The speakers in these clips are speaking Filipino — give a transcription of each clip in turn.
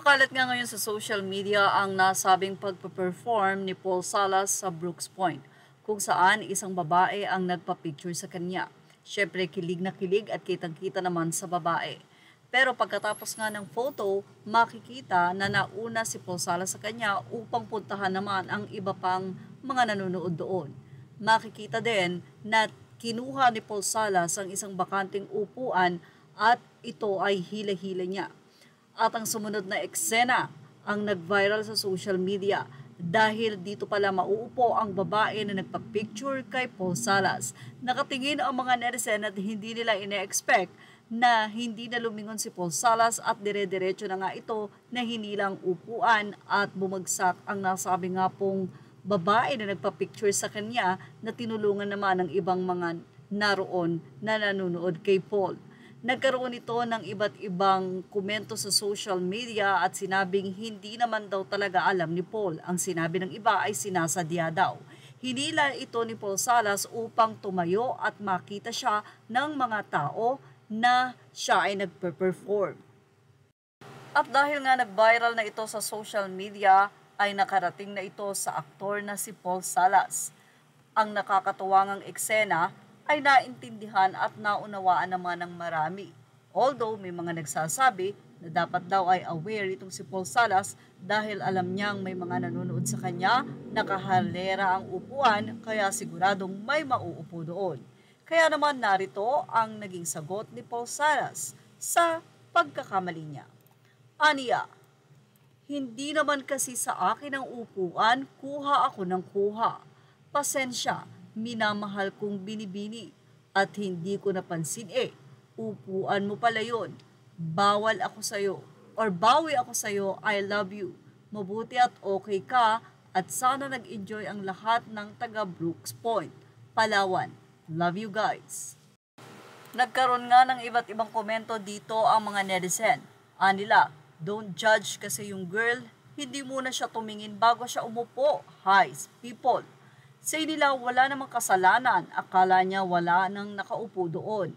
Kumakalat nga ngayon sa social media ang nasabing pagpe-perform ni Paul Salas sa Brooks Point, kung saan isang babae ang nagpa-picture sa kanya. Siyempre kilig na kilig at kitang-kita naman sa babae. Pero pagkatapos nga ng photo, makikita na nauna si Paul Salas sa kanya upang puntahan naman ang iba pang mga nanonood doon. Makikita din na kinuha ni Paul Salas ang isang bakanting upuan at ito ay hila-hila niya. At ang sumunod na eksena ang nag-viral sa social media dahil dito pala mauupo ang babae na nagpa-picture kay Paul Salas. Nakatingin ang mga netizen at hindi nila ine-expect na hindi na lumingon si Paul Salas at dire-diretso na nga ito na hinilang upuan at bumagsak ang nasabi nga pong babae na nagpa-picture sa kanya na tinulungan naman ng ibang mga naroon na nanonood kay Paul. Nagkaroon ito ng iba't ibang komento sa social media at sinabing hindi naman daw talaga alam ni Paul. Ang sinabi ng iba ay sinasadya daw. Hinila ito ni Paul Salas upang tumayo at makita siya ng mga tao na siya ay nagpe-perform. At dahil nga nag-viral na ito sa social media, ay nakarating na ito sa aktor na si Paul Salas. Ang nakakatuwangang eksena ay naintindihan at naunawaan naman ng marami. Although may mga nagsasabi na dapat daw ay aware itong si Paul Salas dahil alam niyang may mga nanonood sa kanya, nakahalera ang upuan kaya siguradong may mauupo doon. Kaya naman narito ang naging sagot ni Paul Salas sa pagkakamali niya. Aniya, hindi naman kasi sa akin ang upuan, kuha ako ng kuha. Pasensya, minamahal kong binibini at hindi ko napansin upuan mo pala yun. Bawal ako sa'yo or bawi ako sa'yo, I love you. Mabuti at okay ka at sana nag-enjoy ang lahat ng taga Brooks Point, Palawan. Love you guys. Nagkaroon nga ng iba't ibang komento dito ang mga netizen. Anila, don't judge kasi yung girl, hindi muna siya tumingin bago siya umupo. Hi, people. Say nila wala namang kasalanan, akala niya wala nang nakaupo doon.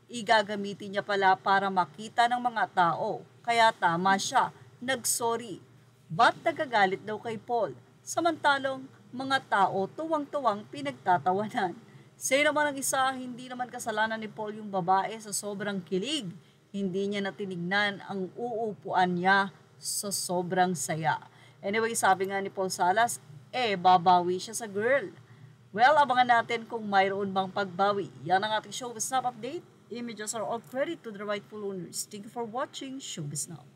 Igagamitin niya pala para makita ng mga tao, kaya tama siya, nagsorry. Ba't nagagalit daw kay Paul? Samantalong mga tao tuwang-tuwang pinagtatawanan. Say naman ang isa, hindi naman kasalanan ni Paul yung babae sa sobrang kilig. Hindi niya natinignan ang uupuan niya sa sobrang saya. Anyway, sabi nga ni Paul Salas, babawi siya sa girl. Well, abangan natin kung mayroon bang pagbawi. Yan ang ating Showbiz Now update. Images are all credit to the rightful owners. Thank you for watching Showbiz Now.